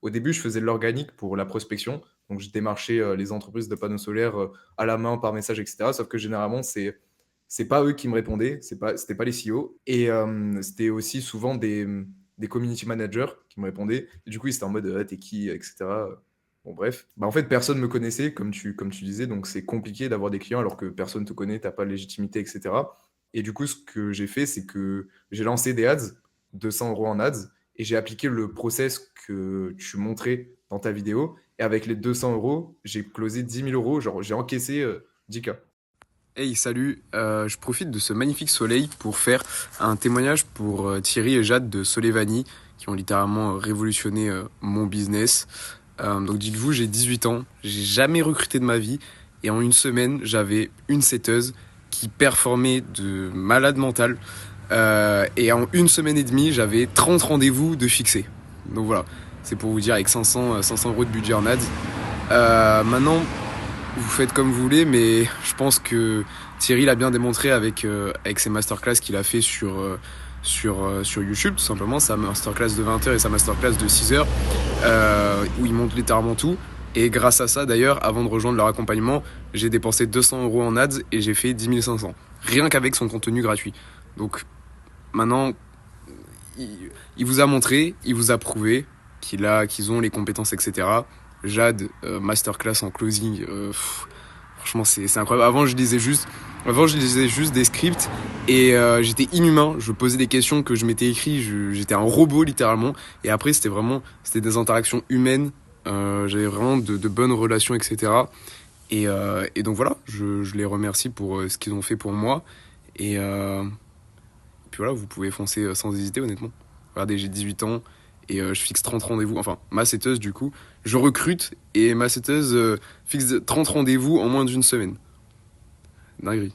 au début, je faisais de l'organique pour la prospection. Donc, je démarchais les entreprises de panneaux solaires à la main, par message, etc. Sauf que généralement, c'est pas eux qui me répondaient, c'était pas les CEO. Et c'était aussi souvent des community managers qui me répondaient. Et du coup, ils étaient en mode t'es qui, etc. Bon, bref. Bah, en fait, personne me connaissait, comme tu disais, donc c'est compliqué d'avoir des clients alors que personne te connaît, t'as pas de légitimité, etc. Et du coup, ce que j'ai fait, c'est que j'ai lancé des ads, 200 € en ads, et j'ai appliqué le process que tu montrais dans ta vidéo. Et avec les 200 euros, j'ai closé 10 000 euros, genre j'ai encaissé 10K. Hey, salut, je profite de ce magnifique soleil pour faire un témoignage pour Thierry et Jade de Solevani qui ont littéralement révolutionné mon business. Donc dites-vous, j'ai 18 ans, j'ai jamais recruté de ma vie et en une semaine, j'avais une setteuse qui performait de malade mental. Et en une semaine et demie, j'avais 30 rendez-vous de fixés. Donc voilà, c'est pour vous dire avec 500 euros de budget en ads. Maintenant, vous faites comme vous voulez, mais je pense que Thierry l'a bien démontré avec ses masterclass qu'il a fait sur YouTube, tout simplement, sa masterclass de 20 heures et sa masterclass de 6 heures, où il montre littéralement tout. Et grâce à ça, d'ailleurs, avant de rejoindre leur accompagnement, j'ai dépensé 200 euros en ads et j'ai fait 10 500. Rien qu'avec son contenu gratuit. Donc maintenant, il vous a montré, il vous a prouvé qu'ils ont les compétences, etc. Jade, masterclass en closing, franchement c'est incroyable. Avant je lisais juste des scripts et j'étais inhumain. Je posais des questions que je m'étais écrit, j'étais un robot littéralement. Et après c'était des interactions humaines. J'avais vraiment de bonnes relations, etc. Et donc voilà, je les remercie pour ce qu'ils ont fait pour moi. Et puis voilà, vous pouvez foncer sans hésiter, honnêtement. Regardez, j'ai 18 ans et je fixe 30 rendez-vous. Enfin, ma setteuse, du coup, je recrute et ma setteuse fixe 30 rendez-vous en moins d'une semaine. Dinguerie.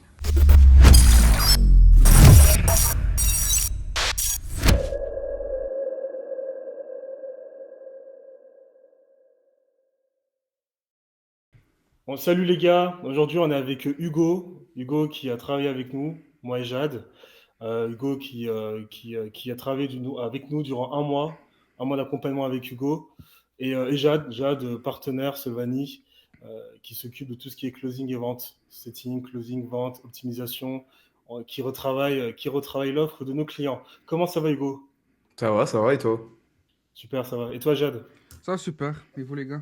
Bon, salut les gars, aujourd'hui on est avec Hugo qui a travaillé avec nous, moi et Jade. Hugo qui a travaillé avec nous durant un mois d'accompagnement avec Hugo. Et Jade, partenaire Solvani, qui s'occupe de tout ce qui est closing et vente, setting, closing, vente, optimisation, qui retravaille l'offre de nos clients. Comment ça va Hugo? Ça va, et toi? Super, ça va. Et toi Jade? Ça va super. Et vous, les gars?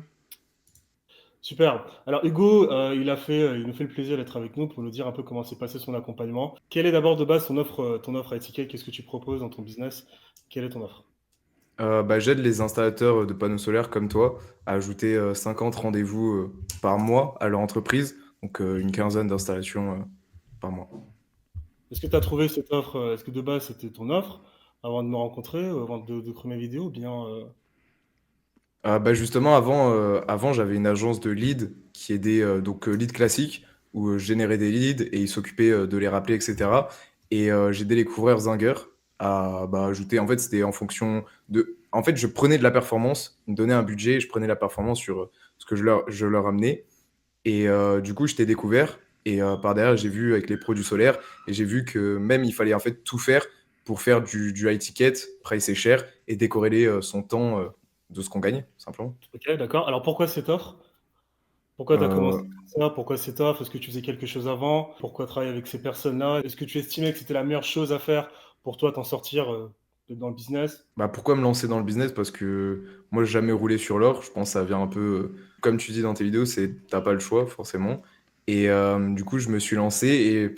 Super. Alors Hugo, il nous fait le plaisir d'être avec nous pour nous dire un peu comment s'est passé son accompagnement. Quelle est d'abord de base ton offre à étiquette? Qu'est-ce que tu proposes dans ton business? Quelle est ton offre? Bah, j'aide les installateurs de panneaux solaires comme toi à ajouter 50 rendez-vous par mois à leur entreprise, donc une quinzaine d'installations par mois. Est-ce que tu as trouvé cette offre? Est-ce que de base c'était ton offre avant de me rencontrer, avant de créer mes vidéos, ou bien Bah justement, avant j'avais une agence de lead qui aidait, donc lead classique, où je générais des leads et ils s'occupaient de les rappeler, etc. Et j'aidais les couvreurs Zinger à bah, ajouter. En fait, c'était en fonction de. En fait, je prenais de la performance, ils me donnaient un budget, et je prenais la performance sur ce que je leur amenais. Et du coup, je t'ai découvert. Et par derrière, j'ai vu avec les produits solaires. Et j'ai vu que même il fallait en fait tout faire pour faire du high ticket, price et cher, et décorréler son temps de ce qu'on gagnait, simplement. ok, d'accord. Alors pourquoi cette offre? Pourquoi tu as commencé Euh, comme ça? Pourquoi cette offre? Est-ce que tu faisais quelque chose avant? Pourquoi travailler avec ces personnes-là? Est-ce que tu estimais que c'était la meilleure chose à faire pour toi t'en sortir dans le business? Bah, pourquoi me lancer dans le business? Parce que moi, j'ai jamais roulé sur l'or. Je pense que ça vient un peu, comme tu dis dans tes vidéos, c'est t'as pas le choix, forcément. Et du coup, je me suis lancé. Et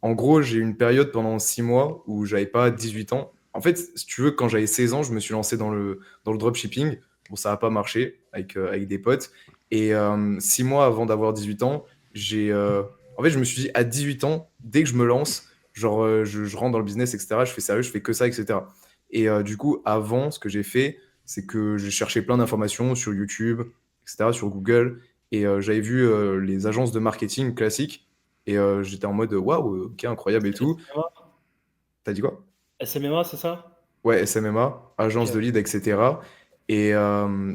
en gros, j'ai eu une période pendant 6 mois où j'avais pas 18 ans. En fait, si tu veux, quand j'avais 16 ans, je me suis lancé dans le dropshipping. Bon, ça n'a pas marché avec des potes. Et 6 mois avant d'avoir 18 ans, en fait, je me suis dit, à 18 ans, dès que je me lance, genre, je rentre dans le business, etc., je fais sérieux, je fais que ça, etc. Et du coup, avant, ce que j'ai fait, c'est que j'ai cherché plein d'informations sur YouTube, etc., sur Google, et j'avais vu les agences de marketing classiques, et j'étais en mode waouh, ok, incroyable et tout. SMMA? T'as dit quoi? SMMA, c'est ça? Ouais, SMMA, agence de Ok. lead, etc. Et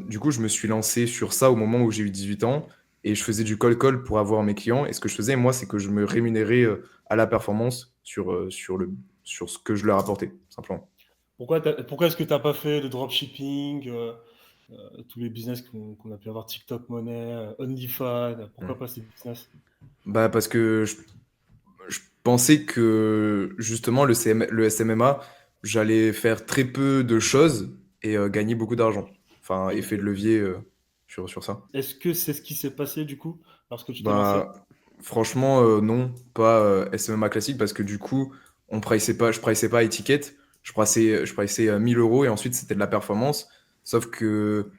du coup, je me suis lancé sur ça au moment où j'ai eu 18 ans, et je faisais du cold call pour avoir mes clients. Et ce que je faisais, moi, c'est que je me rémunérais à la performance sur ce que je leur apportais, simplement. Pourquoi est-ce que tu n'as pas fait de dropshipping? tous les business qu'on a pu avoir, TikTok Money, OnlyFans, Mm. pourquoi pas ces business? Bah, parce que je pensais que justement le SMMA, j'allais faire très peu de choses et gagner beaucoup d'argent. Enfin, effet de levier sur ça. Est-ce que c'est ce qui s'est passé du coup lorsque tu t'es lancé? Bah, franchement, non, pas SMMA classique parce que du coup, je priçais pas à étiquette, je priçais 1000 euros et ensuite c'était de la performance. Sauf que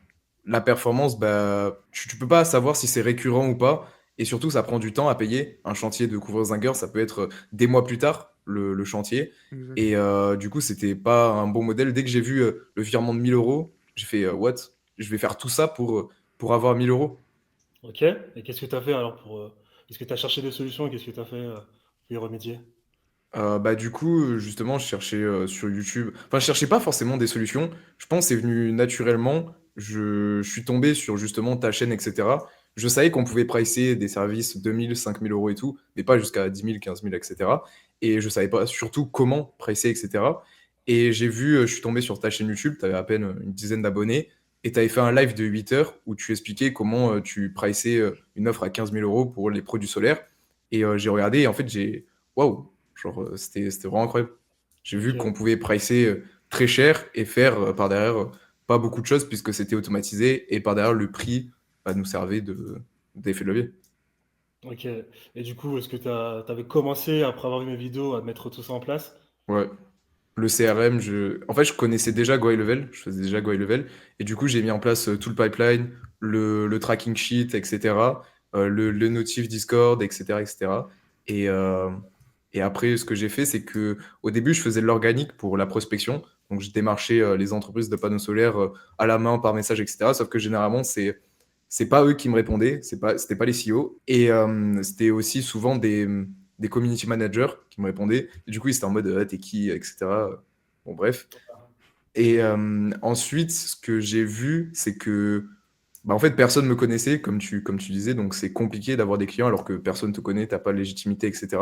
la performance, bah, tu peux pas savoir si c'est récurrent ou pas. Et surtout, ça prend du temps à payer. Un chantier de couvre-zingueur, ça peut être des mois plus tard, le chantier. Exact. Et du coup, c'était pas un bon modèle. Dès que j'ai vu le virement de 1000 euros, j'ai fait What? Je vais faire tout ça pour avoir 1000 euros? Ok. Et qu'est-ce que tu as fait alors est-ce que tu as cherché des solutions et qu'est-ce que tu as fait pour y remédier? Bah, du coup, justement, je cherchais sur YouTube. Enfin, je cherchais pas forcément des solutions. Je pense que c'est venu naturellement. Je suis tombé sur justement ta chaîne, etc. Je savais qu'on pouvait pricer des services 2000, 5000 euros et tout, mais pas jusqu'à 10 000, 15 000, etc. Et je savais pas surtout comment pricer, etc. Et j'ai vu, je suis tombé sur ta chaîne YouTube, tu avais à peine une dizaine d'abonnés, et tu avais fait un live de 8 heures où tu expliquais comment tu priçais une offre à 15 000 euros pour les produits solaires. Et j'ai regardé, et en fait, waouh! Genre, c'était vraiment incroyable. J'ai Ok. vu qu'on pouvait pricer très cher et faire par derrière pas beaucoup de choses puisque c'était automatisé et par derrière le prix bah, nous servait d'effet de levier. Ok. Et du coup, est-ce que tu avais commencé après avoir vu mes vidéos à mettre tout ça en place? Ouais. Le CRM, en fait, je connaissais déjà GoHighLevel, je faisais déjà GoHighLevel et du coup, j'ai mis en place tout le pipeline, le tracking sheet, etc., le notif Discord, etc., etc. Et, cetera. Et après, ce que j'ai fait, c'est que au début, je faisais de l'organique pour la prospection. Donc, je démarchais les entreprises de panneaux solaires à la main, par message, etc. Sauf que généralement, c'est pas eux qui me répondaient, c'était pas les CEO. Et c'était aussi souvent des community managers qui me répondaient. Et du coup, ils étaient en mode ah, t'es qui, etc. Bon, bref. Et ensuite, ce que j'ai vu, c'est que bah, en fait, personne me connaissait, comme tu disais, donc c'est compliqué d'avoir des clients alors que personne te connaît, t'as pas de légitimité, etc.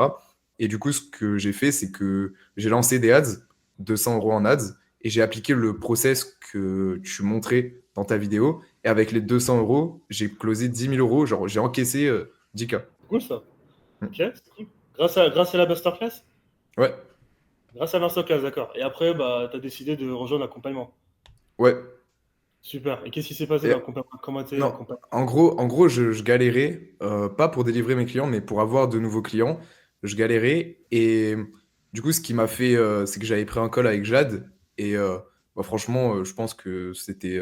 Et du coup, ce que j'ai fait, c'est que j'ai lancé des ads, 200 euros en ads, et j'ai appliqué le process que tu montrais dans ta vidéo. Et avec les 200 euros, j'ai closé 10 000 euros, genre j'ai encaissé 10K. C'est cool ça. Ok, Mm. c'est cool. Grâce à la masterclass? Ouais, Grâce à la masterclass, d'accord. Et après, bah, tu as décidé de rejoindre l'accompagnement. ouais. Super. Et qu'est-ce qui s'est passé Et dans l'accompagnement? Comment t'es non, accompagné? en gros, je galérais, pas pour délivrer mes clients, mais pour avoir de nouveaux clients. Je galérais. Et du coup, ce qui m'a fait, c'est que j'avais pris un call avec Jade. Et bah, franchement, je pense que c'était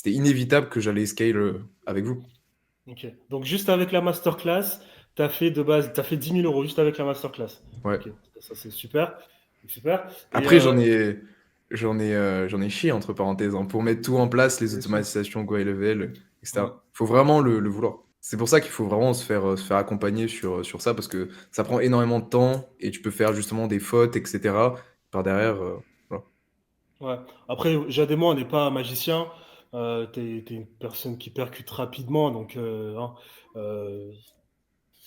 inévitable que j'allais scale avec vous. Ok. Donc, juste avec la masterclass, tu as fait de base, tu as fait 10 000 € juste avec la masterclass. Ouais. Ok, ça c'est super. Super. Et Après, j'en ai chié, entre parenthèses, hein, pour mettre tout en place, les Bien sûr. automatisations, go high level, ouais. etc. Faut vraiment le vouloir. C'est pour ça qu'il faut vraiment se faire accompagner sur ça, parce que ça prend énormément de temps et tu peux faire justement des fautes, etc. Par derrière, voilà. Ouais. Après, Jade et moi, on n'est pas magicien. T'es une personne qui percute rapidement, donc euh,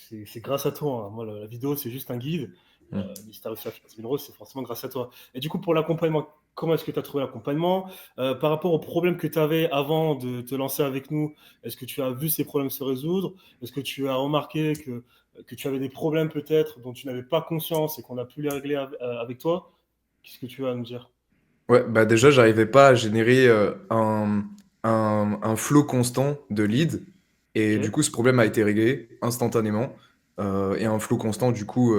c'est grâce à toi, hein. Moi, la vidéo, c'est juste un guide. Mm. Mais si tu as réussi à faire 10 000 euros, c'est forcément grâce à toi. Et du coup, pour l'accompagnement, comment est-ce que tu as trouvé l'accompagnement? Par rapport aux problèmes que tu avais avant de te lancer avec nous, est-ce que tu as vu ces problèmes se résoudre? Est-ce que tu as remarqué que tu avais des problèmes peut-être dont tu n'avais pas conscience et qu'on a pu les régler avec toi? Qu'est-ce que tu as à nous dire? Ouais, bah déjà, j'arrivais pas à générer un flow constant de leads. Ok. Et du coup, ce problème a été réglé instantanément. Et un flow constant, du coup,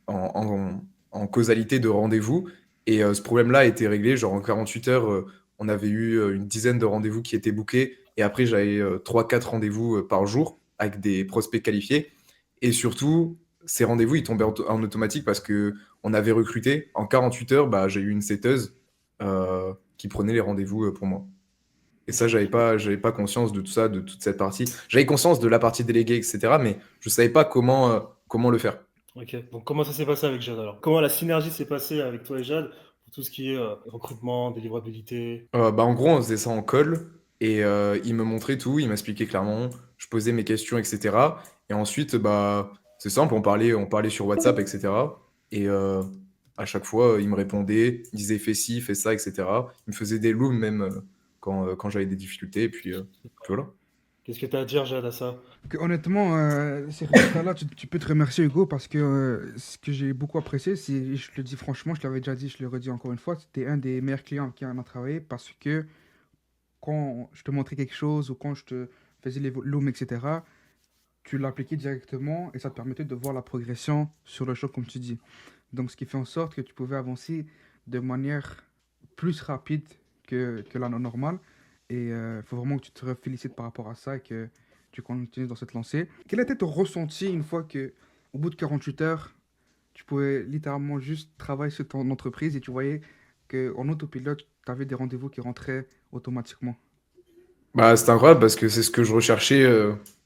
en causalité de rendez-vous. Et ce problème-là a été réglé. Genre, en 48 heures, on avait eu une dizaine de rendez-vous qui étaient bookés. Et après, j'avais 3-4 rendez-vous par jour avec des prospects qualifiés. Et surtout, ces rendez-vous, ils tombaient en automatique parce que on avait recruté. En 48 heures, bah, j'ai eu une setteuse qui prenait les rendez-vous pour moi. Et ça, Ok. j'avais pas conscience de tout ça, de toute cette partie. J'avais conscience de la partie déléguée, etc., mais je savais pas comment le faire. Ok. Donc, comment ça s'est passé avec Jade alors? Comment la synergie s'est passée avec toi et Jade pour tout ce qui est recrutement, délivrabilité? Bah, en gros, on faisait ça en call et il me montrait tout, il m'expliquait clairement, je posais mes questions, etc. Et ensuite, bah, c'est simple, on parlait sur WhatsApp, etc. Et à chaque fois, il me répondait, il disait fais ci, fais ça, etc. Il me faisait des looms même. quand j'avais des difficultés. Et puis voilà. Qu'est-ce que tu as à dire, Jade, à ça? Honnêtement, ces résultats-là, tu peux te remercier, Hugo, parce que ce que j'ai beaucoup apprécié, c'est, je te le dis franchement, je l'avais déjà dit, je le redis encore une fois, c'était un des meilleurs clients avec qui on a travaillé parce que quand je te montrais quelque chose ou quand je te faisais les volumes, etc., tu l'appliquais directement et ça te permettait de voir la progression sur le champ, comme tu dis. Donc, ce qui fait en sorte que tu pouvais avancer de manière plus rapide que la normale. Et il faut vraiment que tu te félicites par rapport à ça et que tu continues dans cette lancée. Quel était ton ressenti une fois que, au bout de 48 heures, tu pouvais littéralement juste travailler sur ton entreprise et tu voyais qu'en autopilote, tu avais des rendez-vous qui rentraient automatiquement? Bah, c'était incroyable parce que c'est ce que je recherchais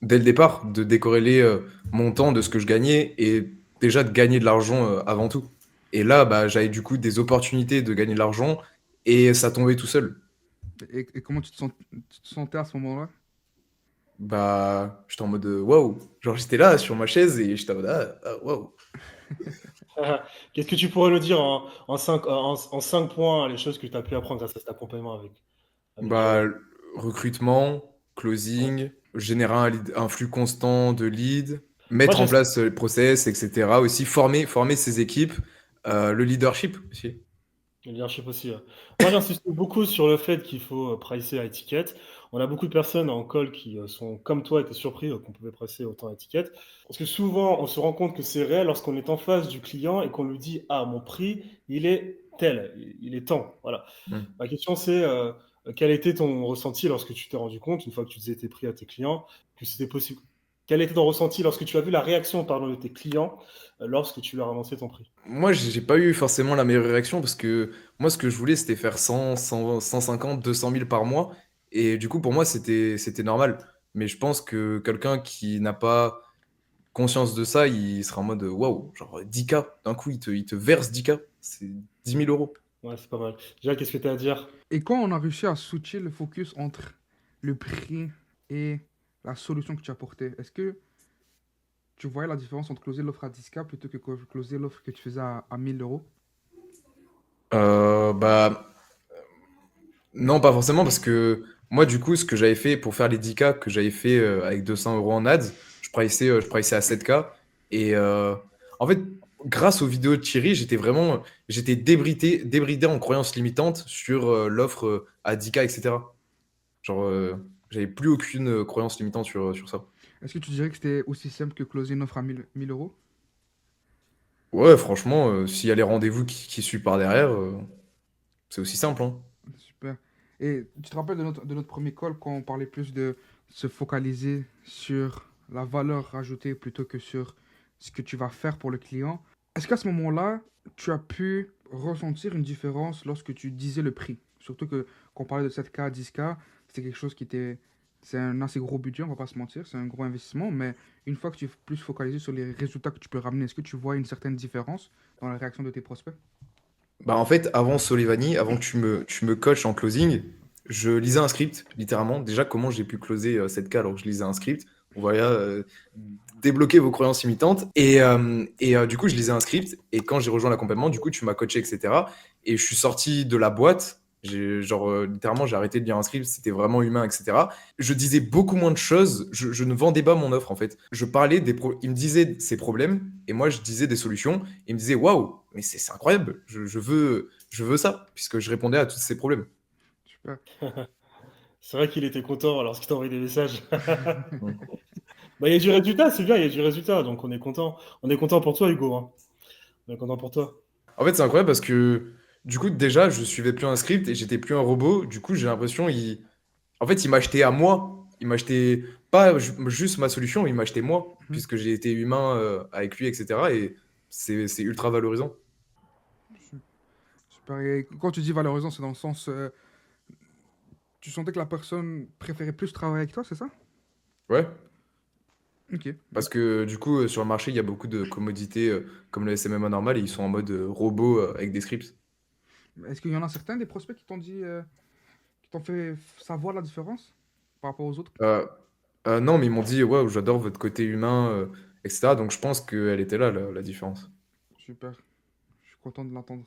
dès le départ, de décorréler mon temps de ce que je gagnais et déjà de gagner de l'argent avant tout. Et là, bah, j'avais du coup des opportunités de gagner de l'argent et ça tombait tout seul. Et comment tu te sentais à ce moment-là? Bah, j'étais en mode waouh. Genre, j'étais là sur ma chaise et j'étais en mode waouh. Qu'est-ce que tu pourrais le dire en 5 points, les choses que tu as pu apprendre grâce à cet accompagnement avec Jade? Bah, recrutement, Ouais. closing, générer un flux constant de leads, Moi, mettre en j'insiste place le process, etc. Aussi former ses équipes, le leadership aussi. le leadership aussi. Moi, j'insiste beaucoup sur le fait qu'il faut pricer à étiquette. On a beaucoup de personnes en call qui sont comme toi, étaient surpris qu'on pouvait pricer autant à étiquette. Parce que souvent, on se rend compte que c'est réel lorsqu'on est en face du client et qu'on lui dit: Ah, mon prix, il est tel, il est tant. Voilà. Mm. Ma question, c'est quel était ton ressenti lorsque tu t'es rendu compte, une fois que tu faisais tes prix à tes clients, que c'était possible? Quel était ton ressenti lorsque tu as vu la réaction, pardon, de tes clients lorsque tu leur as annoncé ton prix? Moi, j'ai pas eu forcément la meilleure réaction parce que moi, ce que je voulais, c'était faire 150, 200 000 par mois. Et du coup, pour moi, c'était normal. Mais je pense que quelqu'un qui n'a pas conscience de ça, il sera en mode waouh, genre 10K, d'un coup, il te verse 10K, c'est 10 000 euros. Ouais, c'est pas mal. Déjà, qu'est-ce que tu as à dire? Et quand on a réussi à switcher le focus entre le prix et la solution que tu apportais, est-ce que tu voyais la différence entre closer l'offre à 10K plutôt que closer l'offre que tu faisais à 1000 euros? Bah, non, pas forcément, parce que moi, du coup, ce que j'avais fait pour faire les 10K que j'avais fait avec 200 euros en ads, je priceais à 7K. Et en fait, grâce aux vidéos de Thierry, j'étais débridé en croyances limitantes sur l'offre à 10K, etc. Genre, j'avais plus aucune croyance limitante sur ça. Est-ce que tu dirais que c'était aussi simple que closer une offre à 1000 euros? Ouais, franchement, s'il y a les rendez-vous qui suivent par derrière, c'est aussi simple, hein. Super. Et tu te rappelles de notre premier call quand on parlait plus de se focaliser sur la valeur ajoutée plutôt que sur ce que tu vas faire pour le client? Est-ce qu'à ce moment-là, tu as pu ressentir une différence lorsque tu disais le prix? Surtout que quand on parlait de 7K à 10K, c'était quelque chose qui était... C'est un assez gros budget, on va pas se mentir, c'est un gros investissement, mais une fois que tu es plus focalisé sur les résultats que tu peux ramener, est-ce que tu vois une certaine différence dans la réaction de tes prospects? Bah, en fait, avant Solevani, avant que tu me coaches en closing, je lisais un script, littéralement. Déjà, comment j'ai pu closer 7K alors que je lisais un script? Voilà, débloquer vos croyances limitantes. Et du coup, je lisais un script. Et quand j'ai rejoint l'accompagnement, du coup, tu m'as coaché, etc. Et je suis sorti de la boîte. Littéralement, j'ai arrêté de lire un script. C'était vraiment humain, etc. Je disais beaucoup moins de choses. Je ne vendais pas mon offre, en fait. Je parlais il me disait ses problèmes. Et moi, je disais des solutions. Il me disait, waouh, mais c'est incroyable. Je veux ça, puisque je répondais à tous ces problèmes. Super. C'est vrai qu'il était content lorsqu'il t'a envoyé des messages. Mm. Bah, il y a du résultat, c'est bien, il y a du résultat, donc on est content. On est content pour toi, Hugo, hein. On est content pour toi. En fait, c'est incroyable parce que du coup, déjà, je suivais plus un script et j'étais plus un robot. Du coup, j'ai l'impression, en fait, il m'achetait à moi. Il m'achetait pas juste ma solution, il m'achetait moi, Mhm. puisque j'ai été humain avec lui, etc. Et c'est ultra valorisant. Super. Et quand tu dis valorisant, c'est dans le sens, tu sentais que la personne préférait plus travailler avec toi, c'est ça? Ouais, Ok. parce que du coup, sur le marché, il y a beaucoup de commodités comme le SMMA normal et ils sont en mode robot avec des scripts. Est-ce qu'il y en a certains des prospects qui t'ont dit, qui t'ont fait savoir la différence par rapport aux autres? Euh, non, mais ils m'ont dit, ouais, j'adore votre côté humain, etc. Donc je pense qu'elle était là, la différence. Super. Je suis content de l'entendre.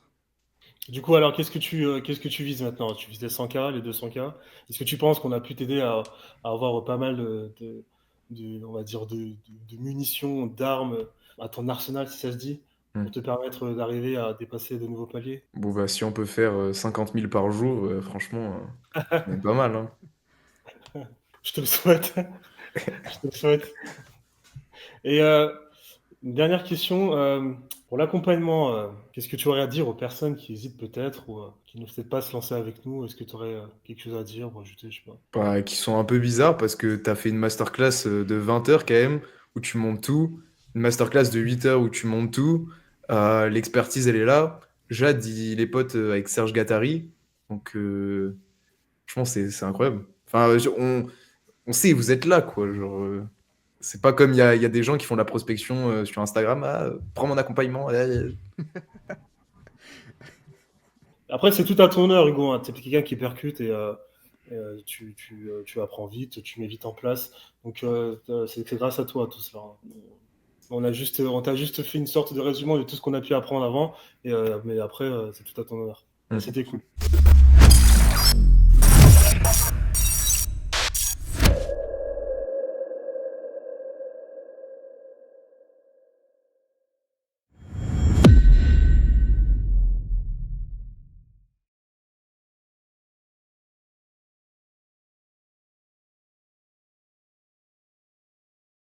Du coup, alors, qu'est-ce que tu vises maintenant? Tu vises les 100K, les 200K? Est-ce que tu penses qu'on a pu t'aider à avoir pas mal on va dire, de munitions, d'armes à ton arsenal, si ça se dit, Hmm. pour te permettre d'arriver à dépasser de nouveaux paliers? Bon, bah, si on peut faire 50 000 par jour, franchement, c'est même pas mal, hein. Je te le souhaite. Je te le souhaite. Et une dernière question, pour l'accompagnement, qu'est-ce que tu aurais à dire aux personnes qui hésitent peut-être ou qui n'osent peut-être pas se lancer avec nous? Est-ce que tu aurais quelque chose à dire ou ajouter, je sais pas? Bah, qui sont un peu bizarres parce que tu as fait une masterclass de 20 heures quand même, où tu montes tout, une masterclass de 8 heures où tu montes tout, l'expertise elle est là. Jad, il est pote avec Serge Gattari, donc franchement c'est incroyable. Enfin, on sait, vous êtes là quoi. Genre, c'est pas comme il y a des gens qui font de la prospection sur Instagram, ah, prends mon accompagnement. Après, c'est tout à ton honneur, Hugo, hein. Tu es quelqu'un qui percute et, tu apprends vite, tu mets vite en place. Donc, c'est grâce à toi tout cela, hein. On t'a juste fait une sorte de résumé de tout ce qu'on a pu apprendre avant, mais après, c'est tout à ton honneur. Hmm. C'était cool.